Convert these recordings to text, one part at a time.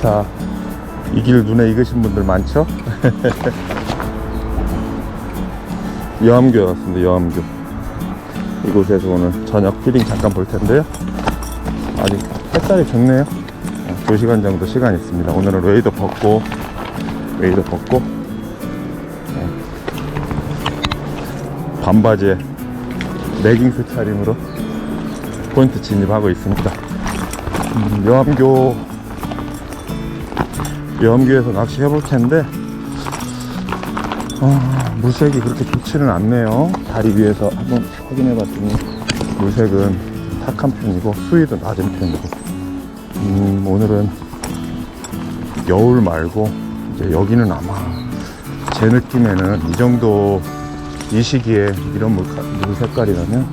자, 이 길 눈에 익으신 분들 많죠? 여암교에 왔습니다. 여암교. 이곳에서 오늘 저녁 피딩 잠깐 볼 텐데요. 아직 햇살이 좋네요. 2시간 정도 시간 있습니다. 오늘은 웨이더 벗고 반바지에 레깅스 차림으로 포인트 진입하고 있습니다. 여암교에서 낚시 해볼 텐데 물색이 그렇게 좋지는 않네요. 다리 위에서 한번 확인해 봤더니 물색은 탁한 편이고 수위도 낮은 편이고 오늘은 여울 말고 이제 여기는 아마 제 느낌에는 이 정도 이 시기에 이런 물 색깔이라면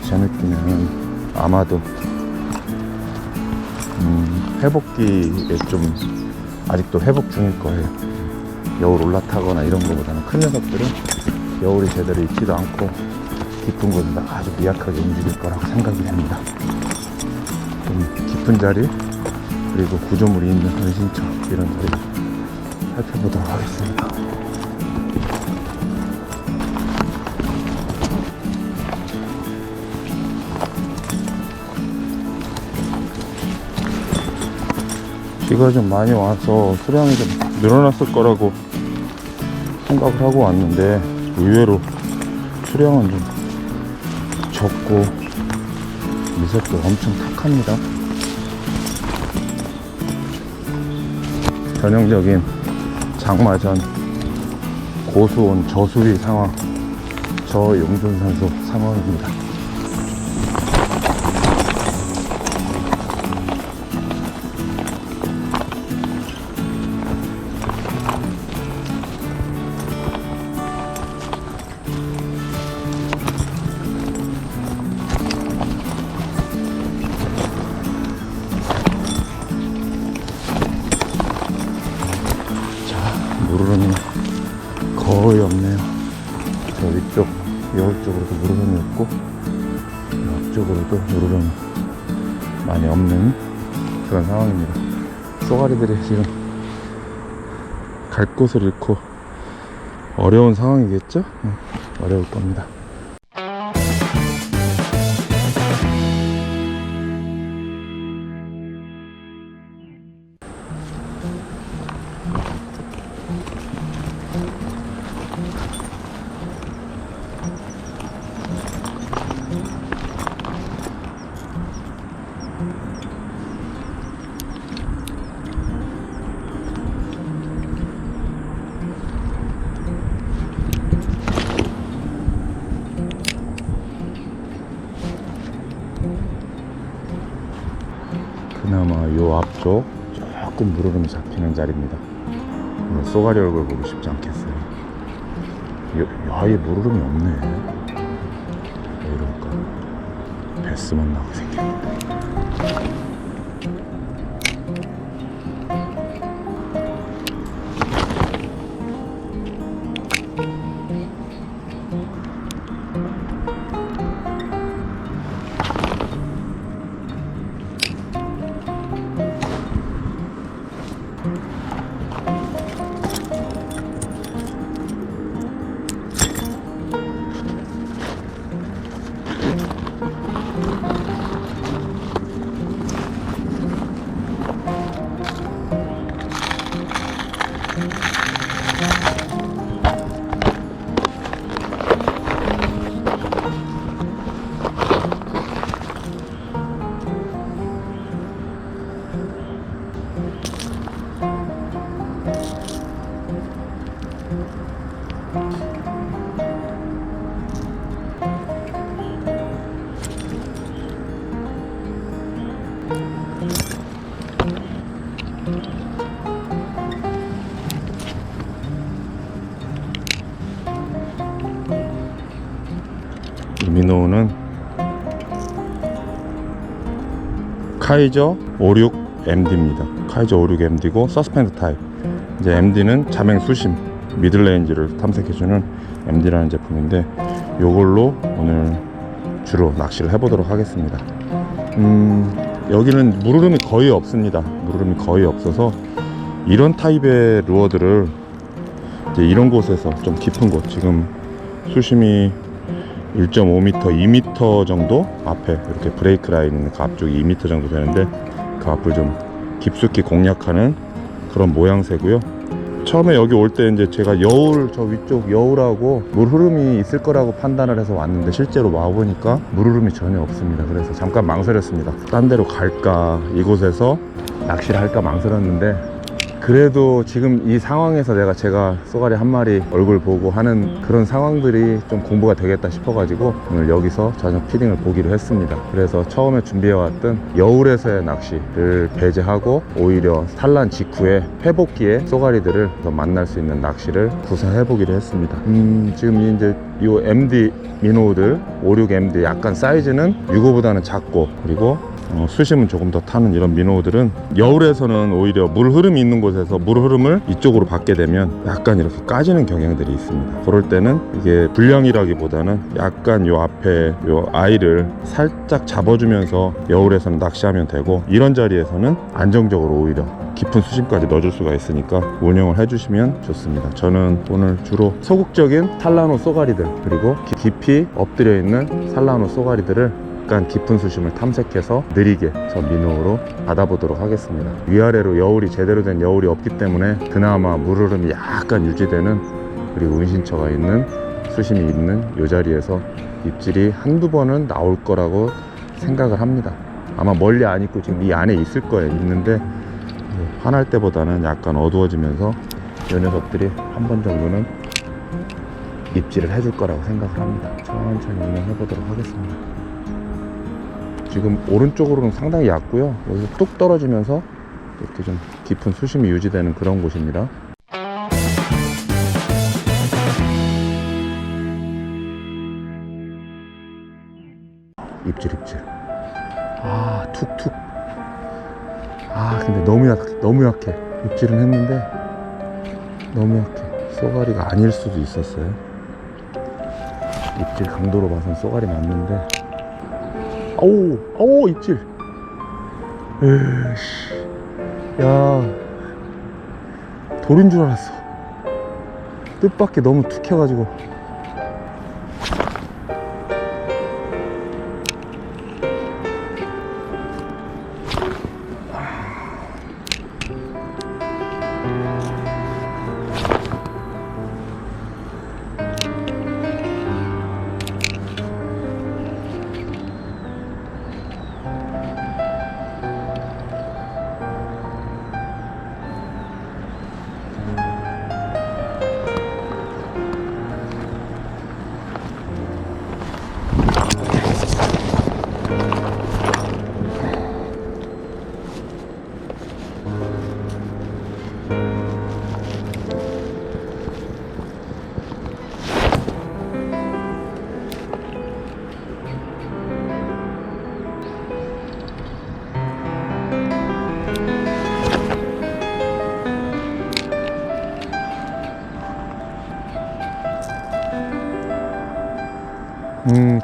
제 느낌에는 아마도 회복기에 좀 아직도 회복 중일 거예요. 여울 올라타거나 이런 거보다는 큰 녀석들은 여울이 제대로 있지도 않고 깊은 곳은 아주 미약하게 움직일 거라고 생각이 됩니다. 좀 깊은 자리 그리고 구조물이 있는 은신처 이런 자리 살펴보도록 하겠습니다. 비가 좀 많이 와서 수량이 좀 늘어났을 거라고 생각을 하고 왔는데 의외로 수량은 좀 적고 미색도 엄청 탁합니다. 전형적인 장마전 고수온 저수위 상황, 저용존산소 상황입니다. 무르름이 거의 없네요. 저 위쪽 여울 쪽으로도 무르름이 없고 옆쪽으로도 무르름이 많이 없는 그런 상황입니다. 쏘가리들이 지금 갈 곳을 잃고 어려운 상황이겠죠? 어려울 겁니다. 그나마 요 앞쪽 조금 무르름이 잡히는 자리입니다. 쏘가리 얼굴 보기 쉽지 않겠어요. 아예 무르름이 없네. 왜 이럴까? 베스만 나고 생겼는데. 미노우는 카이저 56MD입니다. 카이저 56MD고 서스펜드 타입. 이제 MD는 자맹 수심 미들레인지를 탐색해주는 MD라는 제품인데 요걸로 오늘 주로 낚시를 해보도록 하겠습니다. 여기는 물흐름이 거의 없습니다. 물흐름이 거의 없어서 이런 타입의 루어들을 이제 이런 곳에서 좀 깊은 곳, 지금 수심이 1.5m, 2m 정도 앞에 이렇게 브레이크 라인 있는 그 앞쪽이 2m 정도 되는데 그 앞을 좀 깊숙이 공략하는 그런 모양새고요. 처음에 여기 올 때 이제 제가 여울, 저 위쪽 여울하고 물 흐름이 있을 거라고 판단을 해서 왔는데 실제로 와보니까 물 흐름이 전혀 없습니다. 그래서 잠깐 망설였습니다. 딴 데로 갈까, 이곳에서 낚시를 할까 망설였는데, 그래도 지금 이 상황에서 제가 쏘가리 한 마리 얼굴 보고 하는 그런 상황들이 좀 공부가 되겠다 싶어가지고 오늘 여기서 저녁 피딩을 보기로 했습니다. 그래서 처음에 준비해왔던 여울에서의 낚시를 배제하고 오히려 산란 직후에 회복기에 쏘가리들을 더 만날 수 있는 낚시를 구사해보기로 했습니다. 지금 이제 이 MD 미노들 56MD 약간 사이즈는 6호보다는 작고, 그리고 수심은 조금 더 타는 이런 미노들은 여울에서는 오히려 물 흐름이 있는 곳에서 물 흐름을 이쪽으로 받게 되면 약간 이렇게 까지는 경향들이 있습니다. 그럴 때는 이게 불량이라기보다는 약간 요 앞에 요 아이를 살짝 잡아주면서 여울에서는 낚시하면 되고, 이런 자리에서는 안정적으로 오히려 깊은 수심까지 넣어줄 수가 있으니까 운영을 해주시면 좋습니다. 저는 오늘 주로 소극적인 산란호 쏘가리들, 그리고 깊이 엎드려 있는 산란호 쏘가리들을 약간 깊은 수심을 탐색해서 느리게 저 미노로 받아보도록 하겠습니다. 위아래로 여울이 제대로 된 여울이 없기 때문에 그나마 물 흐름이 약간 유지되는, 그리고 은신처가 있는 수심이 있는 이 자리에서 입질이 한두 번은 나올 거라고 생각을 합니다. 아마 멀리 안 있고 지금 이 안에 있을 거예요. 있는데 화날 때보다는 약간 어두워지면서 이 녀석들이 한 번 정도는 입질을 해줄 거라고 생각을 합니다. 천천히 운영해 보도록 하겠습니다. 지금 오른쪽으로는 상당히 얕고요. 여기서 뚝 떨어지면서 이렇게 좀 깊은 수심이 유지되는 그런 곳입니다. 입질. 아, 툭툭. 아, 근데 너무 약해. 입질은 했는데 너무 약해. 쏘가리가 아닐 수도 있었어요. 입질 강도로 봐선 쏘가리 맞는데, 아우 입질. 에이씨, 야, 돌인 줄 알았어. 뜻밖에 너무 툭해가지고.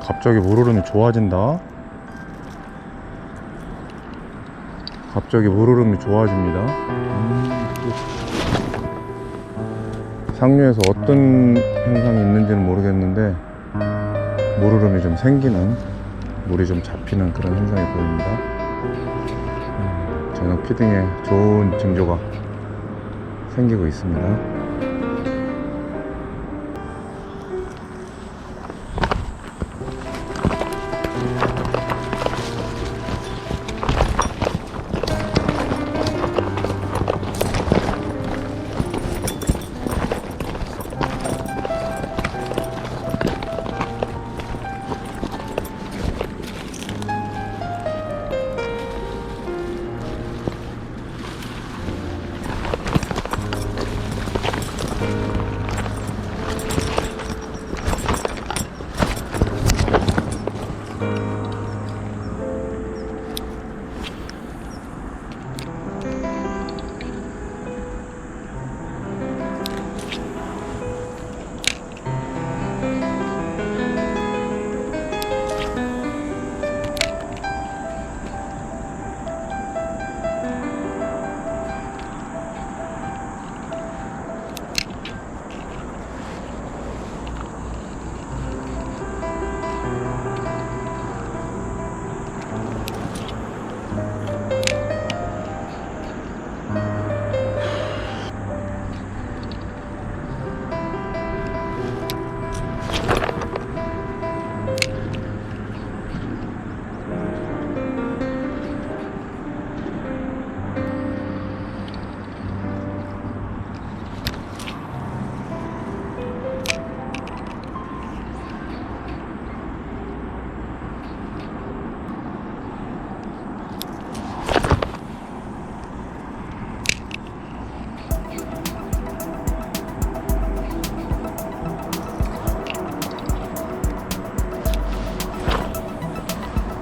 갑자기 물 흐름이 좋아진다. 갑자기 물 흐름이 좋아집니다. 상류에서 어떤 현상이 있는지는 모르겠는데 물 흐름이 좀 생기는, 물이 좀 잡히는 그런 현상이 보입니다. 저녁 피딩에 좋은 징조가 생기고 있습니다.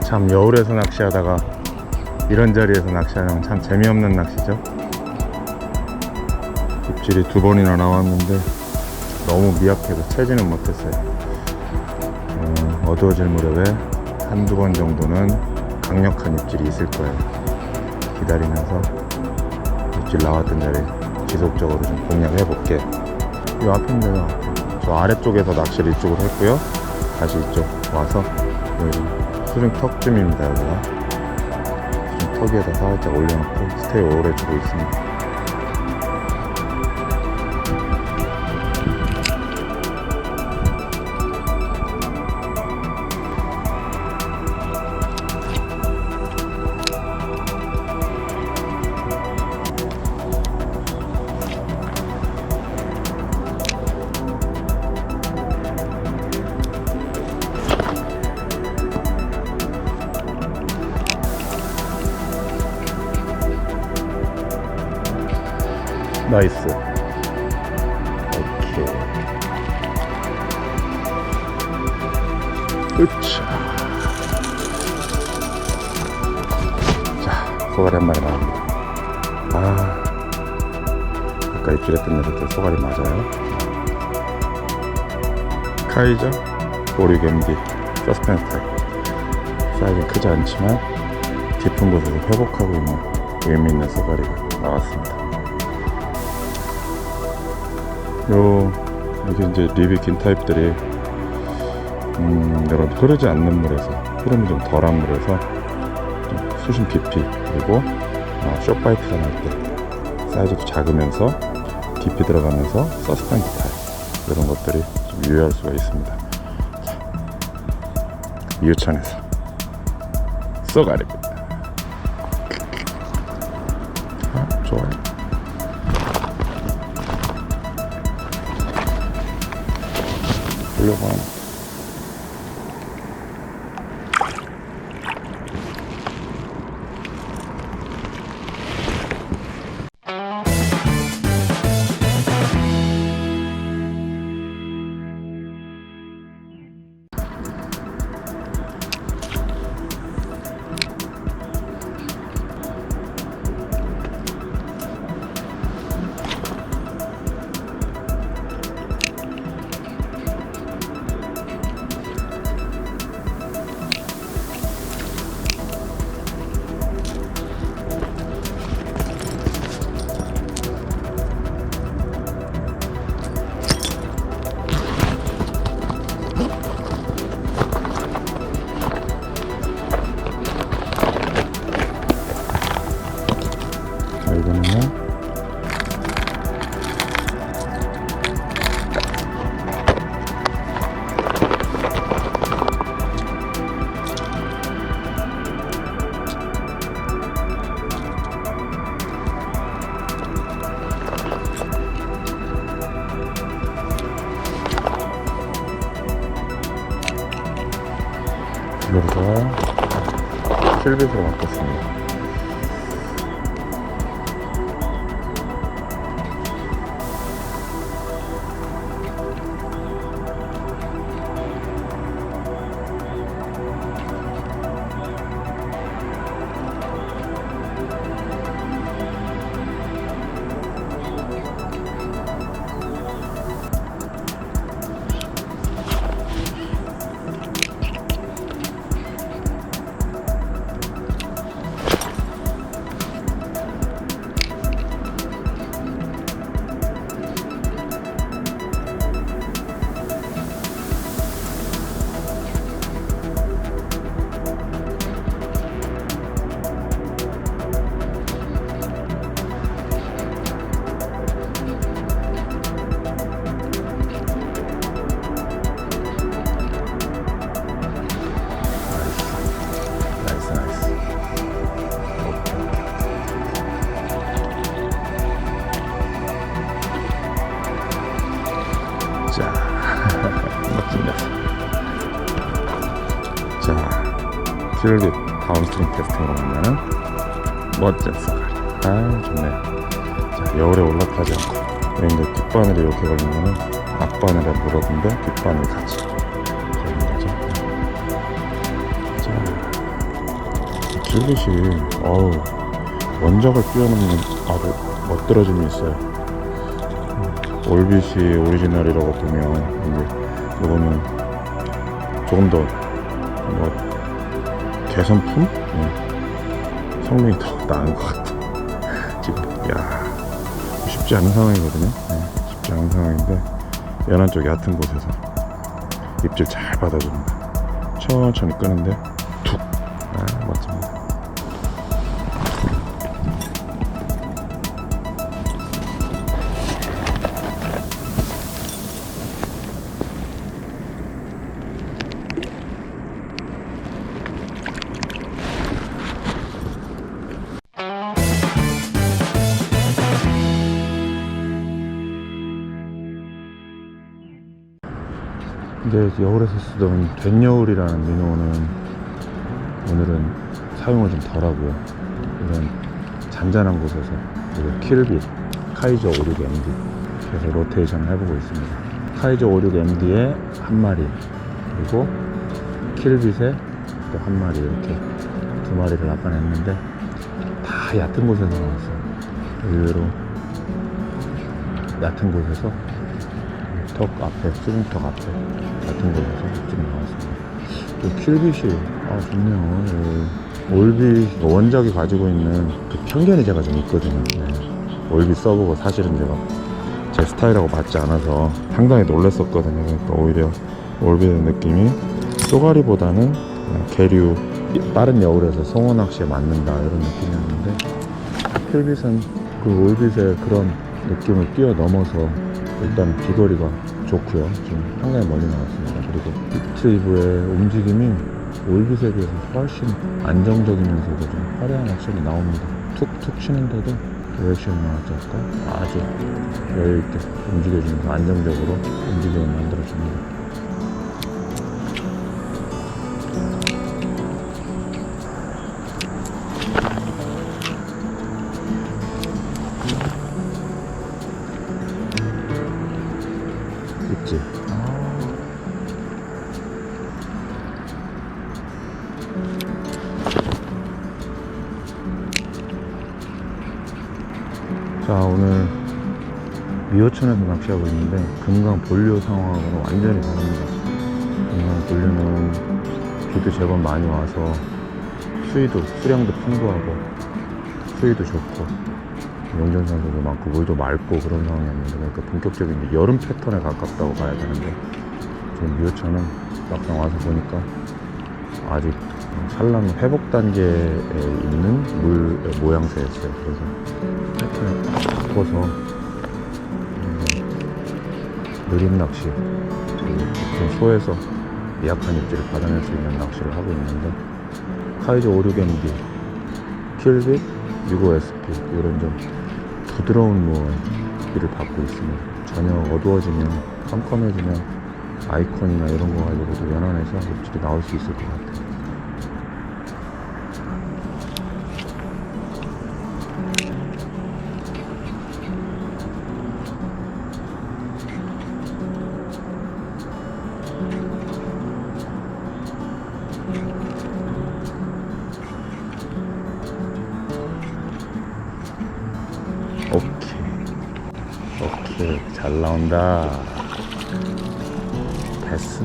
참 여울에서 낚시하다가 이런 자리에서 낚시하면 참 재미없는 낚시죠. 입질이 2번이나 나왔는데 너무 미약해서 채지는 못했어요. 어두워질 무렵에 한두 번 정도는 강력한 입질이 있을 거예요. 기다리면서 입질 나왔던 자리 지속적으로 좀 공략해 볼게. 이 앞인데요. 저 아래쪽에서 낚시를 이쪽으로 했고요. 다시 이쪽 와서 여기 수중 턱쯤입니다. 여기가 수중 턱에다 살짝 올려놓고 스테이 오래 주고 있습니다. 나이스. 오케이. 으차. 자, 소가리 한 마리 나옵니다. 아까 입질했던 녀석들 소가리 맞아요. 카이저 보리gem비 서스펜스 타입. 사이즈는 크지 않지만 깊은 곳에서 회복하고 있는 의미 있는 소가리가 나왔습니다. 여기 이제 립이 긴 타입들이 여러분 흐르지 않는 물에서, 흐름이 좀 덜한 물에서 좀 수심 깊이, 그리고 숏바이트가 날 때 사이즈도 작으면서 깊이 들어가면서 서스펜드 타입, 이런 것들이 좀 유효할 수가 있습니다. 이유천에서 쏘가리입니다. 좋아요. 올려봐. 이거는요, 이거가 실빗으로 바꿨습니다. 자, 멋진 녀석. 자, 킬릿 다운스트림 테스팅으로 보면은 멋진 쏘가리. 좋네요. 자, 여울에 올라타지 않고, 이제 뒷바늘이 이렇게 걸리면은 앞바늘에 물어본데 뒷바늘 같이 걸리는 거죠. 자, 찔릿이 어우 원작을 뛰어넘는 아주 멋들어짐이 있어요. 올빗이 오리지널이라고 보면 이제 이거는 조금 더 뭐 개선품? 성능이 더 나은 것 같아. 지금 야 쉽지 않은 상황이거든요. 쉽지 않은 상황인데 연안 쪽 얕은 곳에서 입질 잘 받아줍니다. 천천히 끄는데 툭 멋집니다. 근데 여울에서 쓰던 된여울이라는 민호는 오늘은 사용을 좀 덜하고요. 이런 잔잔한 곳에서 킬빗 카이저 56MD 그래서 로테이션을 해보고 있습니다. 카이저 56MD에 한 마리, 그리고 킬빗에 또 한 마리, 이렇게 두 마리를 아까 냈는데 다 얕은 곳에서 나왔어요. 의외로 얕은 곳에서 턱 앞에, 수중턱 앞에 같은 곳에서 입질이 나왔습니다. 또 킬빗이 좋네요. 올빗 원작이 가지고 있는 그 편견이 제가 좀 있거든요. 올빗 서브가 사실은 제가 제 스타일하고 맞지 않아서 상당히 놀랐었거든요. 그러니까 오히려 올빗의 느낌이 쏘가리보다는 계류 빠른 여울에서 송어 낚시에 맞는다 이런 느낌이었는데, 킬빗은 그 올빗의 그런 느낌을 뛰어넘어서 일단 비거리가 좋고요. 지금 상당히 멀리 나왔습니다. 그리고 리트리브의 움직임이 올빗에 비해서 훨씬 안정적이면서도 좀 화려한 액션이 나옵니다. 툭툭 치는데도 리액션이 나왔지 않을까? 아주 여유있게 움직여주면서 안정적으로 움직임을 만들어줍니다. 있지? 자, 오늘 미호천에서 낚시하고 있는데 금강 본류 상황하고는 완전히 다릅니다. 금강 본류는 비도 제법 많이 와서 수량도 풍부하고 수위도 좋고 용전산소도 많고 물도 맑고 그런 상황이었는데, 그러니까 본격적인 이제 여름 패턴에 가깝다고 봐야 되는데, 지금 미호천은 막상 와서 보니까 아직 산란 회복 단계에 있는 물 모양새였어요. 그래서 패턴을 바꿔서 느린 낚시, 좀 소에서 미약한 입질을 받아낼 수 있는 낚시를 하고 있는데, 카이저 56MD, 킬빗, 65SP 이런 좀 부드러운 무어를 받고 있습니다. 저녁 어두워지면, 깜깜해지면 아이콘이나 이런 거 가지고도 연안에서 입질이 나올 수 있을 것 같아요. 오케이, 잘 나온다. 베스?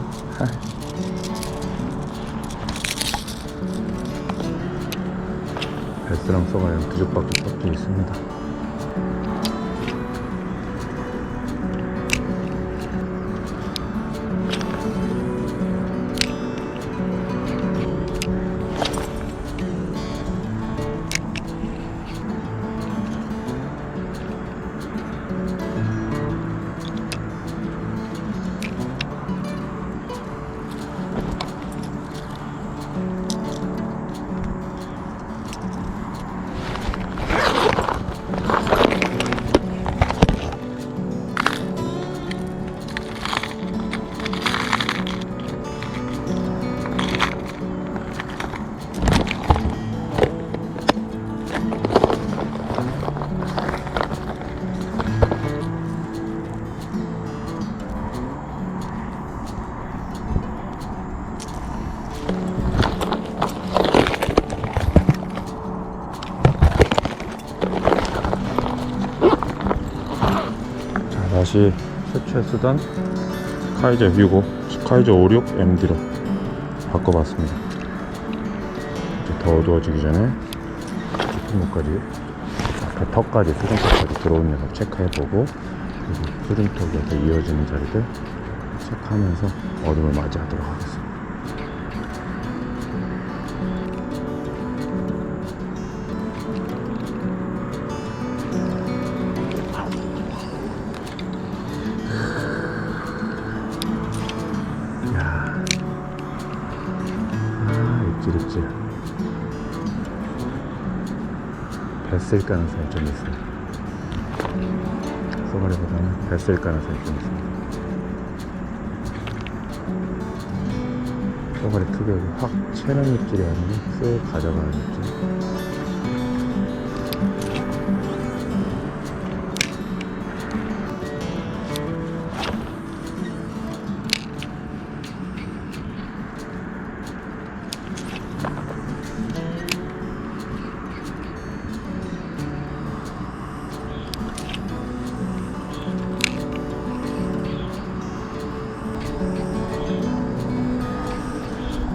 베스랑 쏘가리랑 뒤죽박죽 섞여 있습니다. 다시 최초에 쓰던 카이저 휘고 카이저 56MD로 바꿔봤습니다. 이제 더 어두워지기 전에 수준턱까지 앞에 턱까지 수준턱까지 들어온 녀석 체크해보고, 그리고 수준턱에서 이어지는 자리들 체크하면서 어둠을 맞이하도록 하겠습니다. 입질 뱄을 가능성이 좀 있어요. 쏘가리보다는 뱄을 가능성이 좀 있습니다. 쏘가리 특유의 확 채는 입질이 아니고 쓱 가져가는 입질.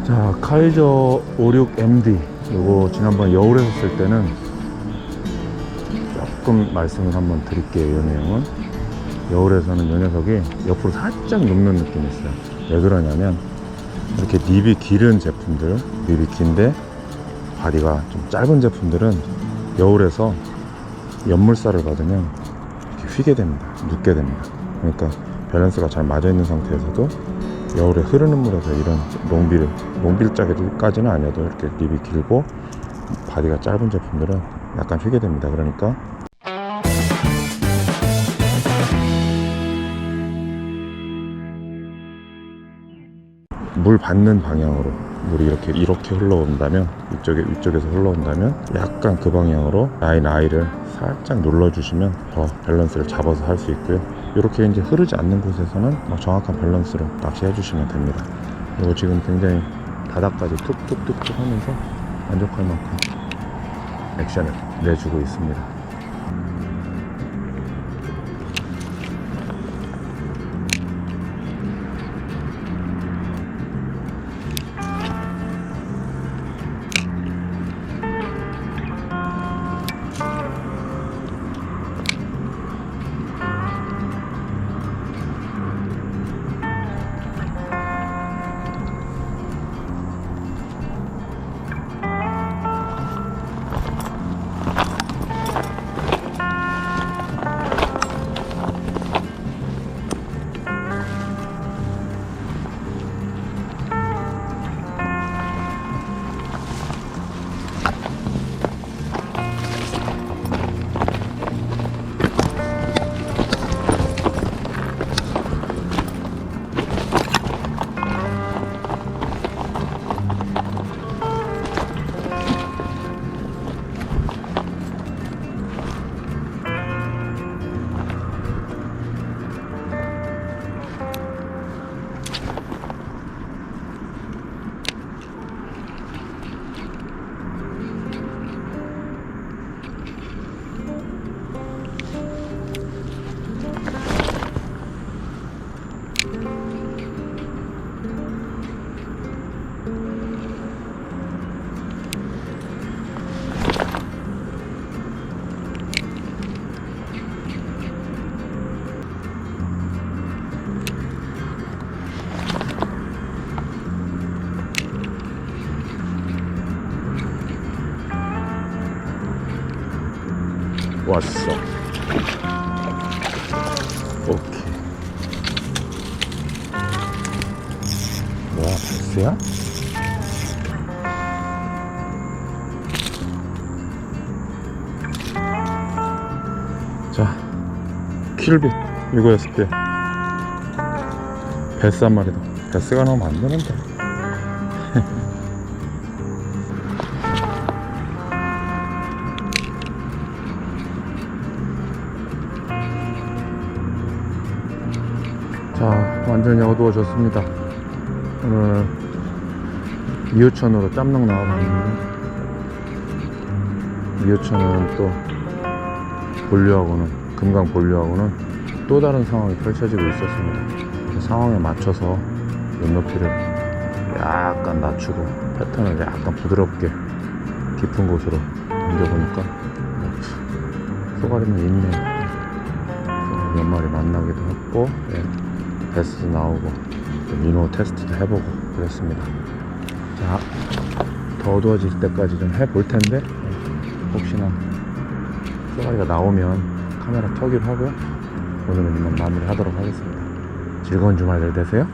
자, 카이저 56MD 요거 지난번 여울에서 쓸 때는 조금 말씀을 한번 드릴게요. 이 내용은 여울에서는 이 녀석이 옆으로 살짝 눕는 느낌이 있어요. 왜 그러냐면 이렇게 립이 길은 제품들, 립이 긴데 바디가 좀 짧은 제품들은 여울에서 연물살을 받으면 이렇게 휘게 됩니다. 눕게 됩니다. 그러니까 밸런스가 잘 맞아 있는 상태에서도 여울에 흐르는 물에서 이런 롱빌짜기까지는 아니어도 이렇게 립이 길고 바디가 짧은 제품들은 약간 휘게 됩니다. 그러니까 물 받는 방향으로 물이 이렇게 흘러온다면, 위쪽에서 흘러온다면 약간 그 방향으로 라인 I를 살짝 눌러주시면 더 밸런스를 잡아서 할 수 있고요. 이렇게 이제 흐르지 않는 곳에서는 정확한 밸런스로 낚시해 주시면 됩니다. 그리고 지금 굉장히 바닥까지 툭툭툭툭 하면서 만족할 만큼 액션을 내주고 있습니다. 왔어. 오케이. 뭐야, 베스야? 자, 킬빗 이거였을게요. 베스 한 마리 더. 베스가 나오면 안 되는데. 자, 완전히 어두워졌습니다. 오늘 미우천으로 짬농 나와봤는데, 미우천은 또 본류하고는, 금강 본류하고는 또 다른 상황이 펼쳐지고 있었습니다. 그 상황에 맞춰서 눈높이를 약간 낮추고 패턴을 약간 부드럽게 깊은 곳으로 옮겨보니까 쏘가리는 있네요. 몇 마리 만나기도 했고, 베스도 나오고 또 민호 테스트도 해보고 그랬습니다. 자, 더 어두워질 때까지 좀 해볼 텐데, 혹시나 쏘가리가 나오면 카메라 켜기로 하고요. 오늘은 이만 마무리 하도록 하겠습니다. 즐거운 주말들 되세요.